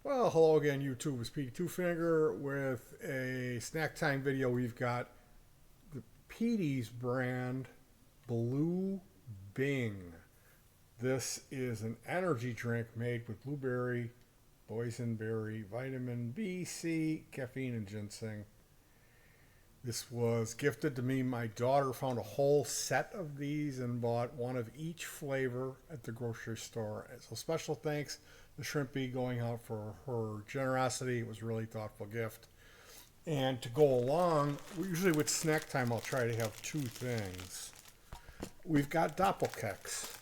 Well, hello again, YouTube. It's Petey Two Finger with a snack time video. We've got the Petey's brand Blue Bing. This is an energy drink made with blueberry, boysenberry, vitamin B, C, caffeine, and ginseng. This was gifted to me. My daughter found a whole set of these and bought one of each flavor at the grocery store. So special thanks to Shrimpy going out for her generosity. It was a really thoughtful gift. And to go along, usually with snack time, I'll try to have two things. We've got doppel keks.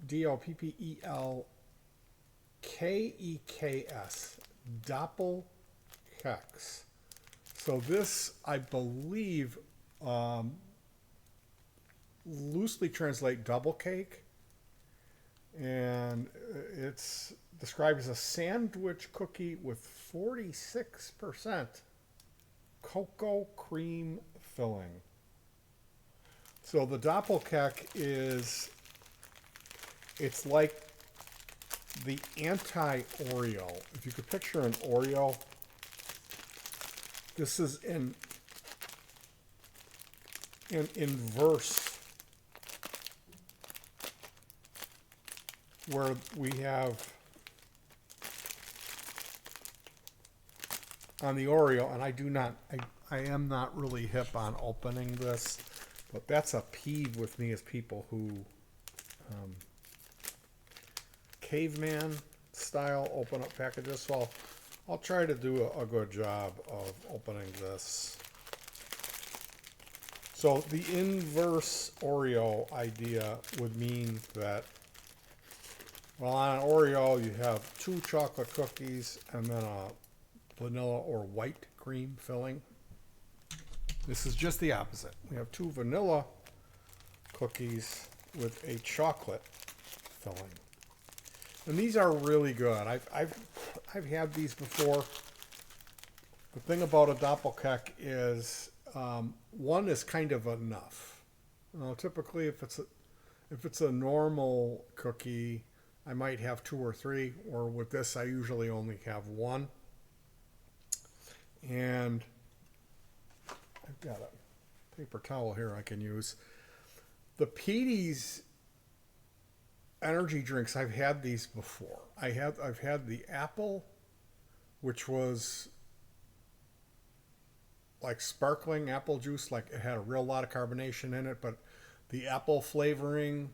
Doppelkeks. Doppel keks. So this, I believe, loosely translate double cake, and it's described as a sandwich cookie with 46% cocoa cream filling. So the doppelkeck it's like the anti-Oreo. If you could picture an Oreo, this is in inverse, where we have on the Oreo, and I am not really hip on opening this, but that's a peeve with me as people who caveman style open up packages. So I'll try to do a good job of opening this. So the inverse Oreo idea would mean that, well, on an Oreo you have two chocolate cookies and then a vanilla or white cream filling. This is just the opposite. We have two vanilla cookies with a chocolate filling. And these are really good. I've had these before. The thing about a doppelkeck is one is kind of enough. Typically, if it's a normal cookie, I might have two or three. Or with this, I usually only have one. And I've got a paper towel here I can use. The Petey's energy drinks, I've had these before. I've had the apple, which was like sparkling apple juice, like it had a real lot of carbonation in it, but the apple flavoring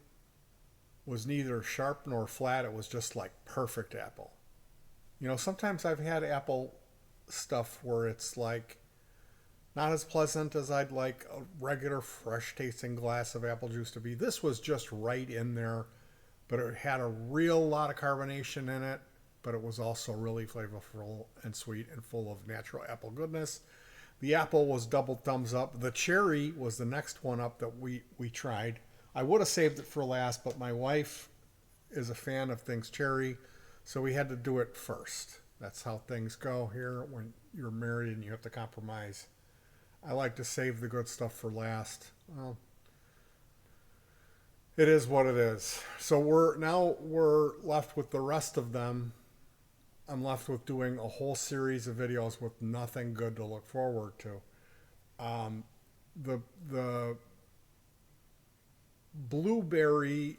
was neither sharp nor flat. It was just like perfect apple. Sometimes I've had apple stuff where it's like not as pleasant as I'd like a regular fresh tasting glass of apple juice to be. This was just right in there, but it had a real lot of carbonation in it, but it was also really flavorful and sweet and full of natural apple goodness. The apple was double thumbs up. The cherry was the next one up that we tried. I would have saved it for last, but my wife is a fan of things cherry, so we had to do it first. That's how things go here when you're married and you have to compromise. I like to save the good stuff for last. Well, it is what it is. So we're left with the rest of them. I'm left with doing a whole series of videos with nothing good to look forward to. The blueberry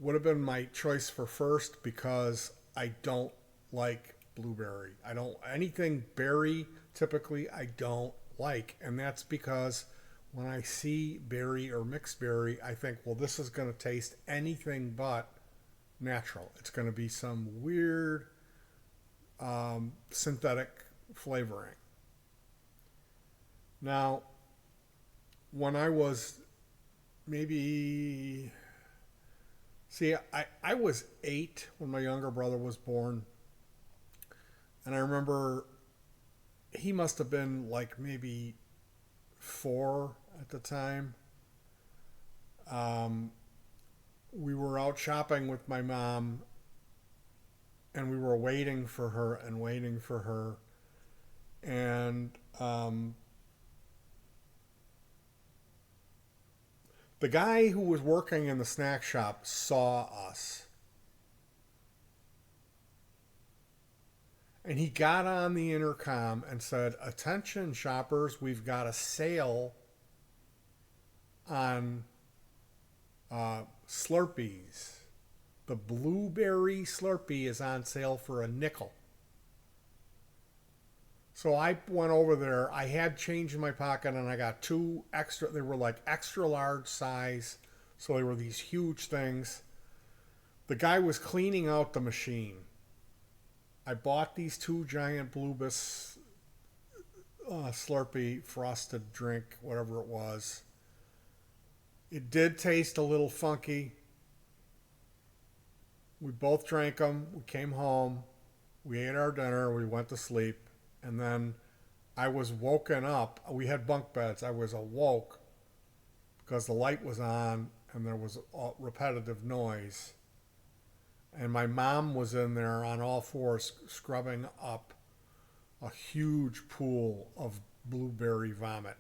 would have been my choice for first because I don't like blueberry. I don't anything berry typically I don't like, and that's because when I see berry or mixed berry, I think, well, this is going to taste anything but natural. It's going to be some weird synthetic flavoring. Now, when I was maybe, I was 8 when my younger brother was born, and I remember he must have been like maybe 4 at the time. We were out shopping with my mom, and we were waiting for her and waiting for her. And the guy who was working in the snack shop saw us. And he got on the intercom and said, "Attention shoppers, we've got a sale on Slurpees. The blueberry Slurpee is on sale for a nickel." So I went over there. I had change in my pocket and I got two extra. They were like extra large size. So they were these huge things. The guy was cleaning out the machine. I bought these two giant blue-biss Slurpee frosted drink, whatever it was. It did taste a little funky. We both drank them. We came home. We ate our dinner. We went to sleep. And then I was woken up. We had bunk beds. I was awoke because the light was on and there was a repetitive noise. And my mom was in there on all fours scrubbing up a huge pool of blueberry vomit.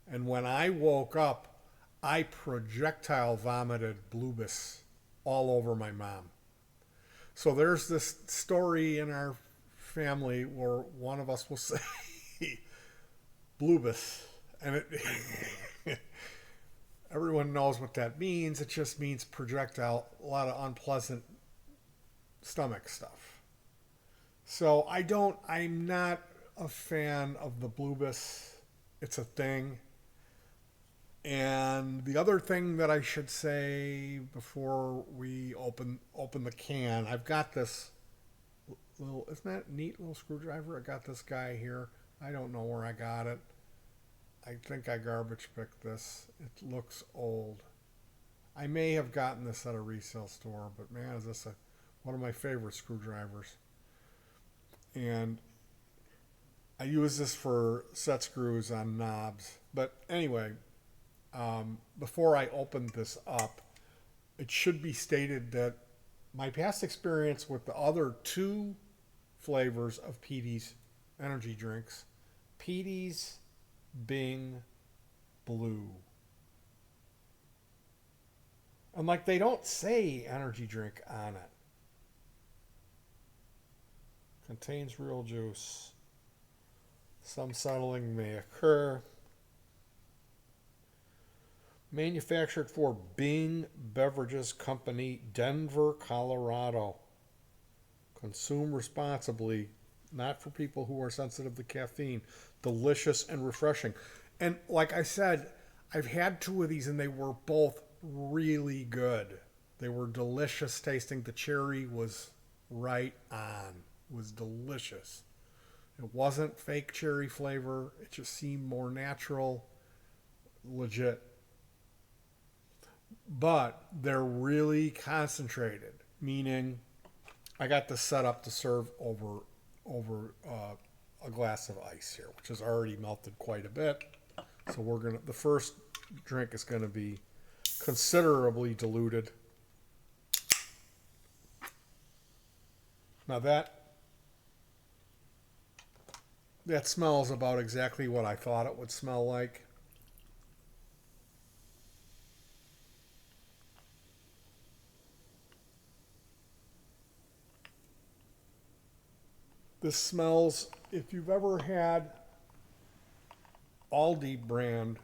And when I woke up, I projectile vomited blue-biss all over my mom. So there's this story in our family where one of us will say blue-biss, and it everyone knows what that means. It just means projectile, a lot of unpleasant stomach stuff. So I'm not a fan of the blue-biss. It's a thing. And the other thing that I should say before we open the can, I've got this little, isn't that a neat little screwdriver? I got this guy here. I don't know where I got it. I think I garbage picked this. It looks old. I may have gotten this at a resale store, but man, is this one of my favorite screwdrivers. And I use this for set screws on knobs. But anyway, before I open this up, it should be stated that my past experience with the other two flavors of petey's energy drinks, petey's Bing Blue. And like they don't say energy drink on it. Contains real juice. Some settling may occur. Manufactured for Bing Beverages Company, Denver, Colorado. Consume responsibly, not for people who are sensitive to caffeine. Delicious and refreshing. And like I said, I've had two of these and they were both really good. They were delicious tasting. The cherry was right on. It was delicious. It wasn't fake cherry flavor. It just seemed more natural, legit. But they're really concentrated, meaning I got this set up to serve over a glass of ice here, which has already melted quite a bit. So the first drink is gonna be considerably diluted. Now that smells about exactly what I thought it would smell like. This smells, if you've ever had Aldi brand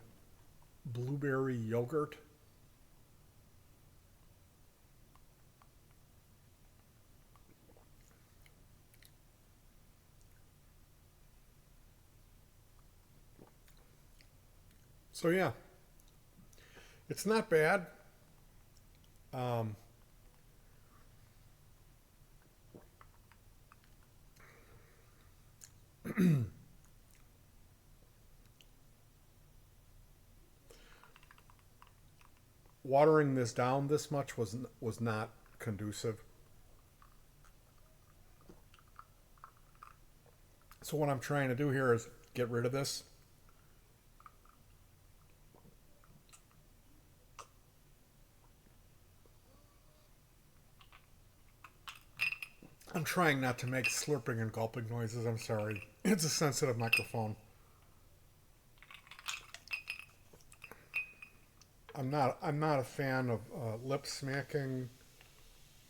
blueberry yogurt, so yeah, it's not bad. Um, watering this down this much was not conducive. So what I'm trying to do here is get rid of this. I'm trying not to make slurping and gulping noises. I'm sorry. It's a sensitive microphone. I'm not a fan of lip smacking,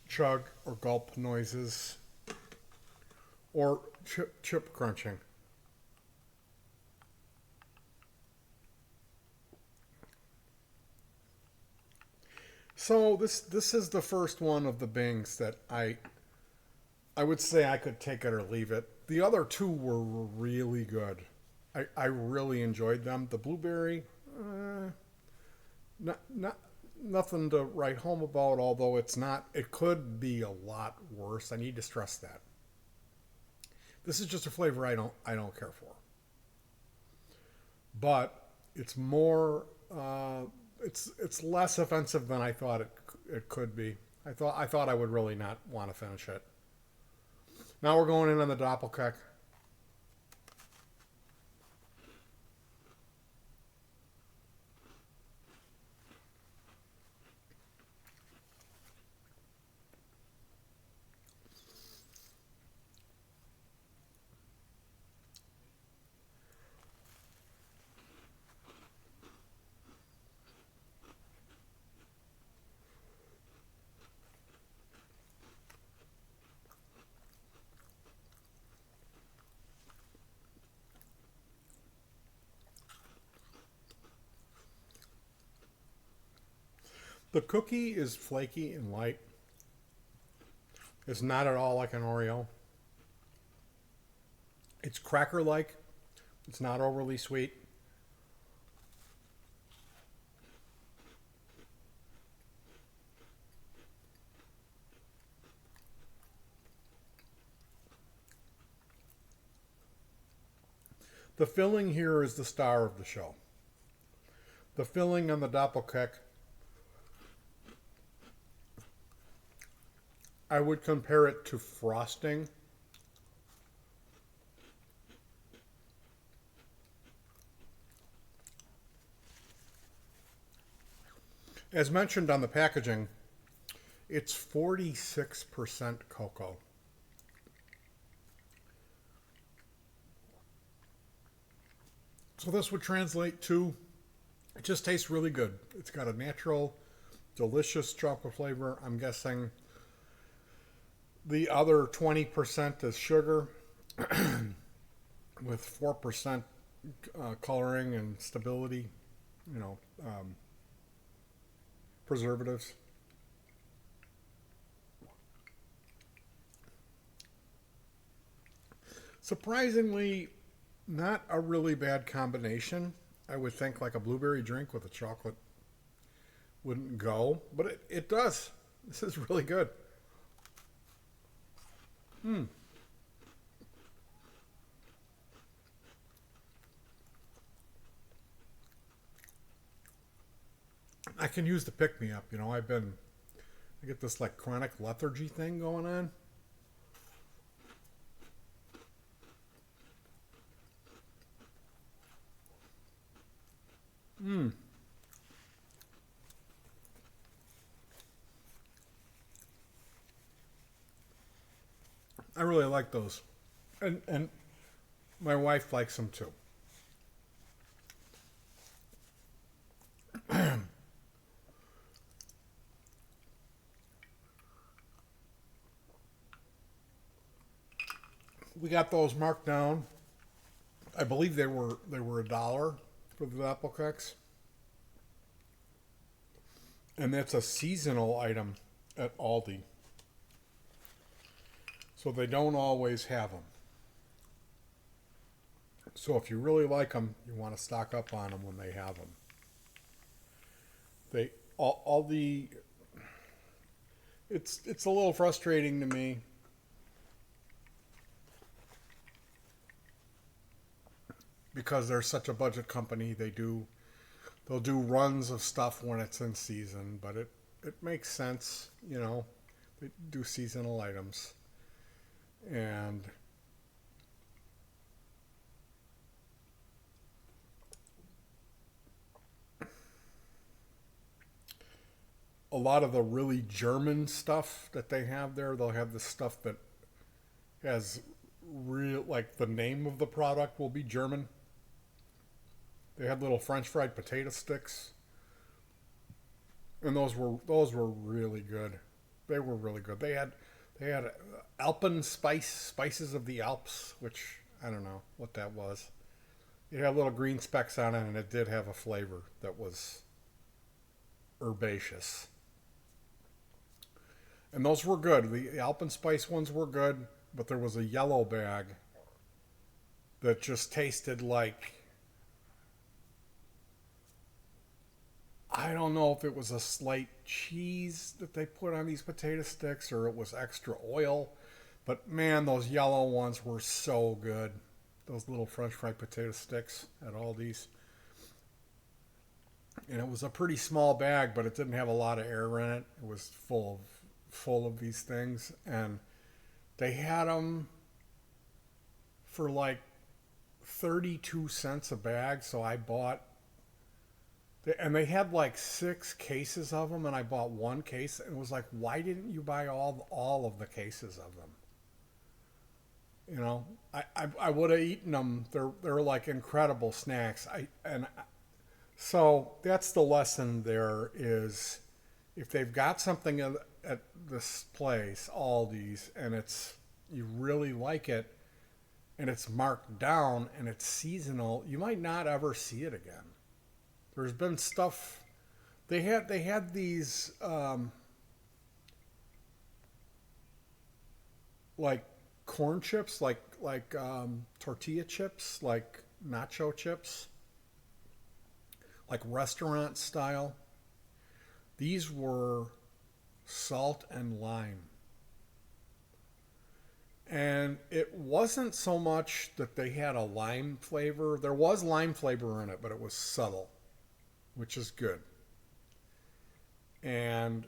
chug, or gulp noises or chip crunching. So this is the first one of the Bings that I would say I could take it or leave it. The other two were really good. I really enjoyed them. The blueberry, not nothing to write home about. Although it's not, it could be a lot worse. I need to stress that this is just a flavor I don't care for. But it's more it's less offensive than I thought it could be. I thought I would really not want to finish it. Now we're going in on the doppelkeck. The cookie is flaky and light. It's not at all like an Oreo. It's cracker like. It's not overly sweet. The filling here is the star of the show. The filling on the doppelkeck, I would compare it to frosting. As mentioned on the packaging, it's 46% cocoa. So this would translate to it just tastes really good. It's got a natural, delicious chocolate flavor. I'm guessing the other 20% is sugar with 4% coloring and stability, you know, preservatives. Surprisingly, not a really bad combination. I would think like a blueberry drink with a chocolate wouldn't go, but it does. This is really good. Hmm. I can use the pick me up. I get this like chronic lethargy thing going on. Hmm. I really like those, and my wife likes them too. We got those marked down. I believe they were $1 for the apple cakes, and that's a seasonal item at Aldi. So they don't always have them. So if you really like them, you want to stock up on them when they have them. They all the it's a little frustrating to me because they're such a budget company. They'll do runs of stuff when it's in season, but it makes sense, you know. They do seasonal items, and a lot of the really German stuff that they have there, they'll have the stuff that has real like the name of the product will be German. They had little French fried potato sticks, and those were really good. They were really good. They had They had spices of the Alps, which I don't know what that was. It had little green specks on it, and it did have a flavor that was herbaceous. And those were good. The Alpenspice ones were good, but there was a yellow bag that just tasted like, I don't know if it was a slight cheese that they put on these potato sticks or it was extra oil. But man, those yellow ones were so good. Those little French fry potato sticks at Aldi's. And it was a pretty small bag, but it didn't have a lot of air in it. It was full of these things, and they had them for like 32 cents a bag. So I bought, and they had like 6 cases of them, and I bought one case, and it was like, why didn't you buy all of the cases of them? You know, I would have eaten them. They're like incredible snacks. So that's the lesson there is, if they've got something at this place, Aldi's, and you really like it, and it's marked down and it's seasonal, you might not ever see it again. There's been stuff they had these like corn chips, like tortilla chips, like nacho chips, like restaurant style. These were salt and lime. And it wasn't so much that they had a lime flavor. There was lime flavor in it, but it was subtle, which is good. And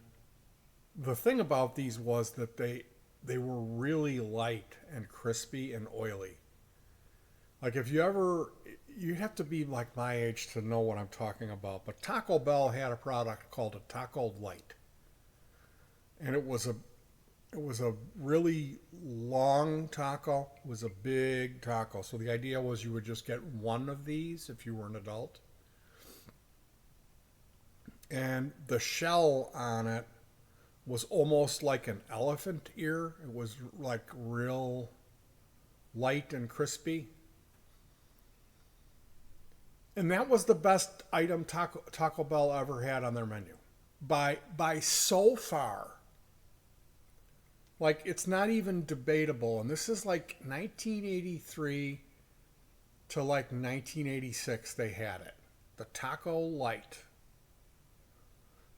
the thing about these was that they were really light and crispy and oily. Like you have to be like my age to know what I'm talking about, but Taco Bell had a product called a Taco Light. And it was a really long taco. It was a big taco. So the idea was you would just get one of these if you were an adult. And the shell on it was almost like an elephant ear. It was like real light and crispy. And that was the best item Taco Bell ever had on their menu. By so far. Like, it's not even debatable. And this is like 1983 to like 1986 they had it. The Taco Light.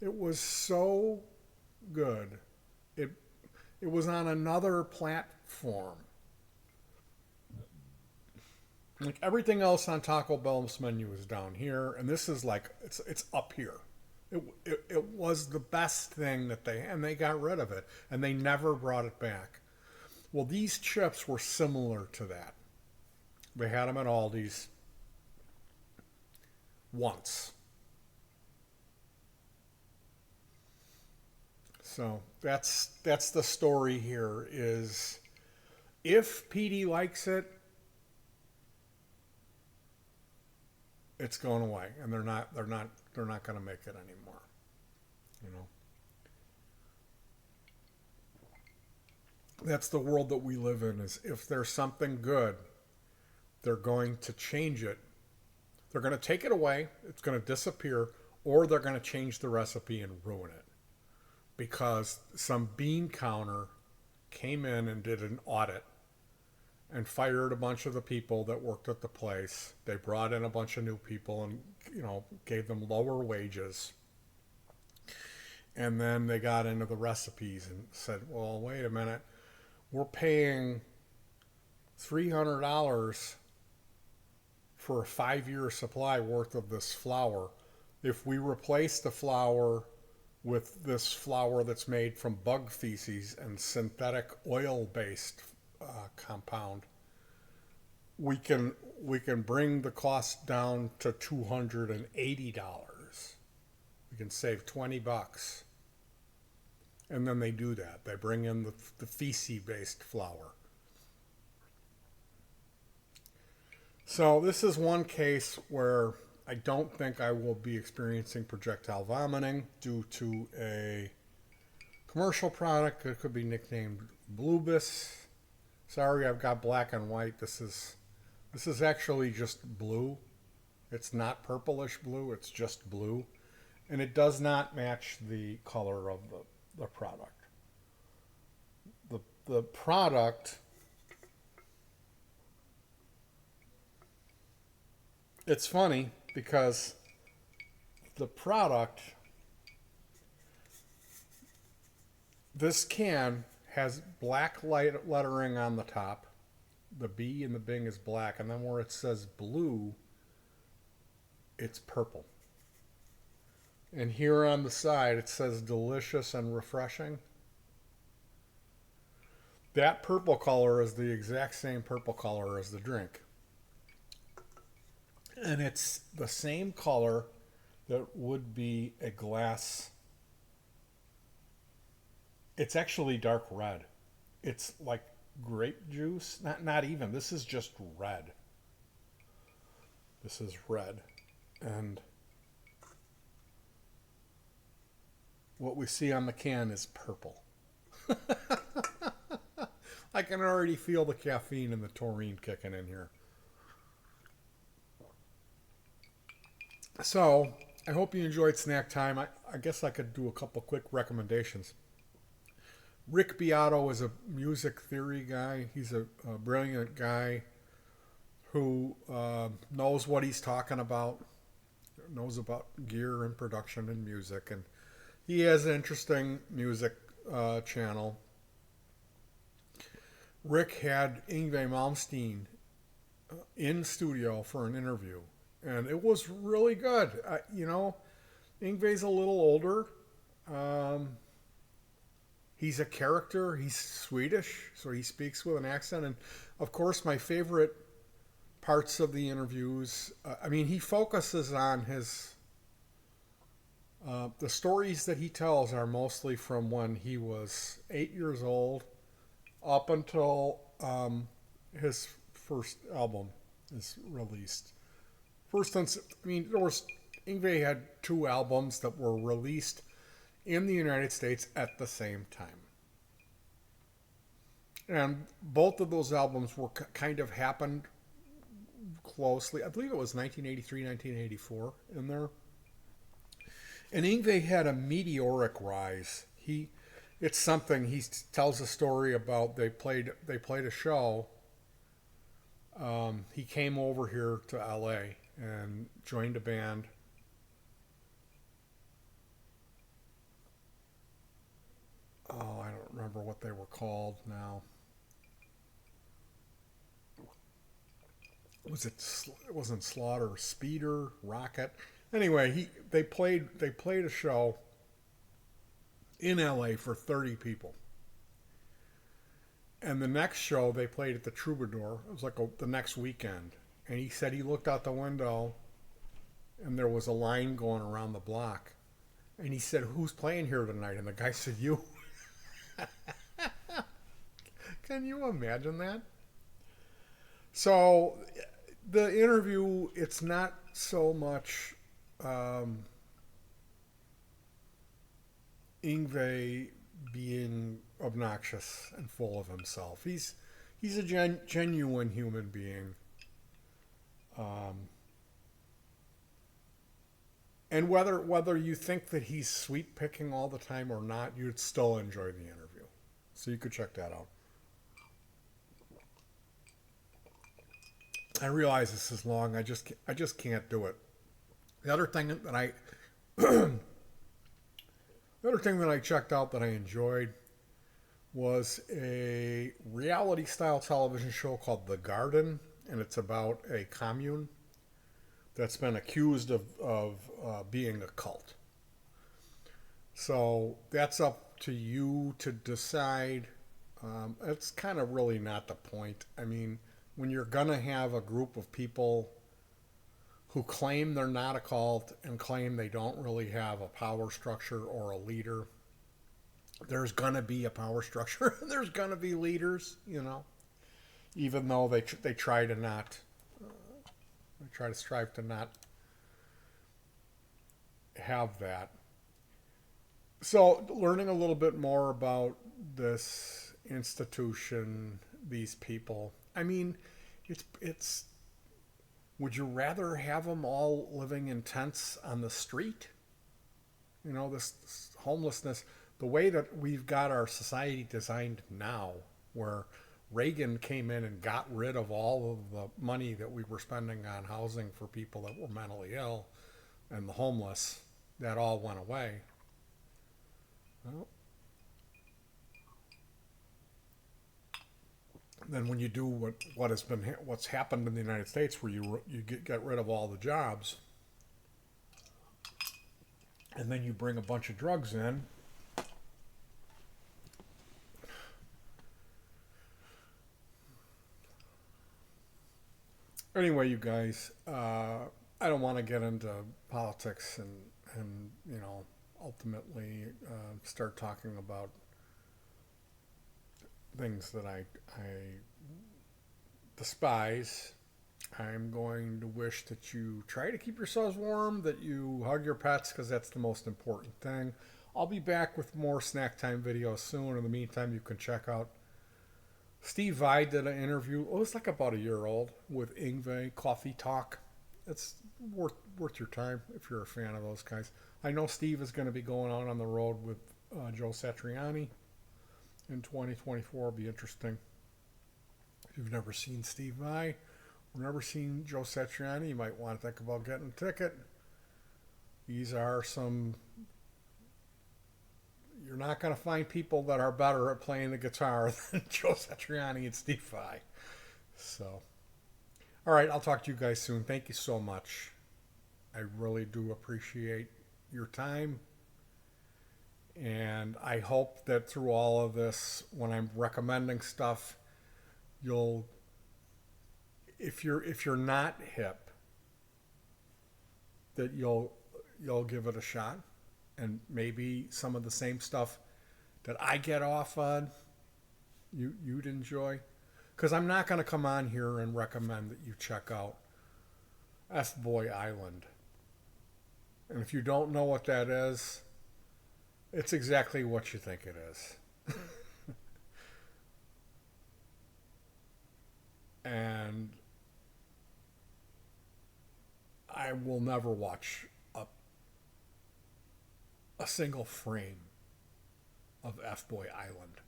It was so good. It was on another platform. Like everything else on Taco Bell's menu is down here, and this is like it's up here. It was the best thing that they got rid of it, and they never brought it back. Well, these chips were similar to that. They had them at Aldi's once. So that's the story here is, if Petey likes it, it's going away, and they're not going to make it anymore. You know, that's the world that we live in. Is if there's something good, they're going to change it. They're going to take it away. It's going to disappear, or they're going to change the recipe and ruin it, because some bean counter came in and did an audit and fired a bunch of the people that worked at the place. They brought in a bunch of new people and, gave them lower wages. And then they got into the recipes and said, well, wait a minute. We're paying $300 for a 5-year supply worth of this flour. If we replace the flour with this flour that's made from bug feces and synthetic oil-based compound, we can bring the cost down to $280. We can save $20. And then they do that. They bring in the feces-based flour. So this is one case where I don't think I will be experiencing projectile vomiting due to a commercial product that could be nicknamed blue-biss. Sorry, I've got black and white. This is actually just blue. It's not purplish blue. It's just blue, and it does not match the color of the product. The product, it's funny because the product, this can has black light lettering on the top. The B and the Bing is black, and then where it says blue, it's purple. And here on the side, it says delicious and refreshing. That purple color is the exact same purple color as the drink. And it's the same color that would be a glass. It's actually dark red. It's like grape juice. Not even. This is just red. This is red. And what we see on the can is purple. I can already feel the caffeine and the taurine kicking in here. So, I hope you enjoyed Snack Time. I guess I could do a couple quick recommendations. Rick Beato is a music theory guy. He's a brilliant guy who knows what he's talking about, knows about gear and production and music. And he has an interesting music channel. Rick had Yngwie Malmsteen in studio for an interview, and it was really good. Yngwie's a little older. He's a character. He's Swedish, so he speaks with an accent. And, of course, my favorite parts of the interviews, he focuses on his... the stories that he tells are mostly from when he was 8 years old up until his first album is released. Yngwie had 2 albums that were released in the United States at the same time. And both of those albums were kind of happened closely. I believe it was 1983, 1984 in there. And Yngwie had a meteoric rise. It's something he tells a story about. They played a show. He came over here to LA and joined a band. Oh, I don't remember what they were called now. It wasn't Slaughter, Speeder, Rocket. Anyway, they played a show in LA for 30 people. And the next show they played at the Troubadour. It was like the next weekend. And he said he looked out the window and there was a line going around the block. And he said, "Who's playing here tonight?" And the guy said, "You." Can you imagine that? So the interview, it's not so much Yngwie being obnoxious and full of himself. He's a genuine human being. And whether you think that he's sweet picking all the time or not, you'd still enjoy the interview. So you could check that out. I realize this is long. I just can't do it. The other thing that I checked out that I enjoyed was a reality style television show called The Garden, and it's about a commune that's been accused of being a cult. So that's up to you to decide. It's kind of really not the point. When you're going to have a group of people who claim they're not a cult and claim they don't really have a power structure or a leader, there's going to be a power structure. There's going to be leaders, even though they try to not... I try to strive to not have that. So, learning a little bit more about this institution, these people. I mean, it's. Would you rather have them all living in tents on the street? You know, this homelessness, the way that we've got our society designed now, where Reagan came in and got rid of all of the money that we were spending on housing for people that were mentally ill and the homeless, that all went away. Well, then when you do what's happened in the United States, where you get rid of all the jobs, and then you bring a bunch of drugs in. Anyway, you guys, I don't want to get into politics and ultimately start talking about things that I despise. I'm going to wish that you try to keep yourselves warm, that you hug your pets, because that's the most important thing. I'll be back with more snack time videos soon. In the meantime, you can check out Steve Vai did an interview. Oh, it's like about a year old with Ingve Coffee Talk. It's worth your time if you're a fan of those guys. I know Steve is going to be going out on the road with Joe Satriani in 2024. It'll be interesting. If you've never seen Steve Vai or never seen Joe Satriani, you might want to think about getting a ticket. These are some. You're not going to find people that are better at playing the guitar than Joe Satriani and Steve Vai. So, all right, I'll talk to you guys soon. Thank you so much. I really do appreciate your time. And I hope that through all of this, when I'm recommending stuff, you'll, if you're not hip, that you'll give it a shot, and maybe some of the same stuff that I get off on, you'd enjoy. Because I'm not going to come on here and recommend that you check out F Boy Island. And if you don't know what that is, it's exactly what you think it is. And I will never watch a single frame of F Boy Island.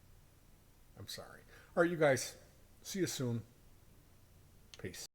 I'm sorry. All right, you guys. See you soon. Peace.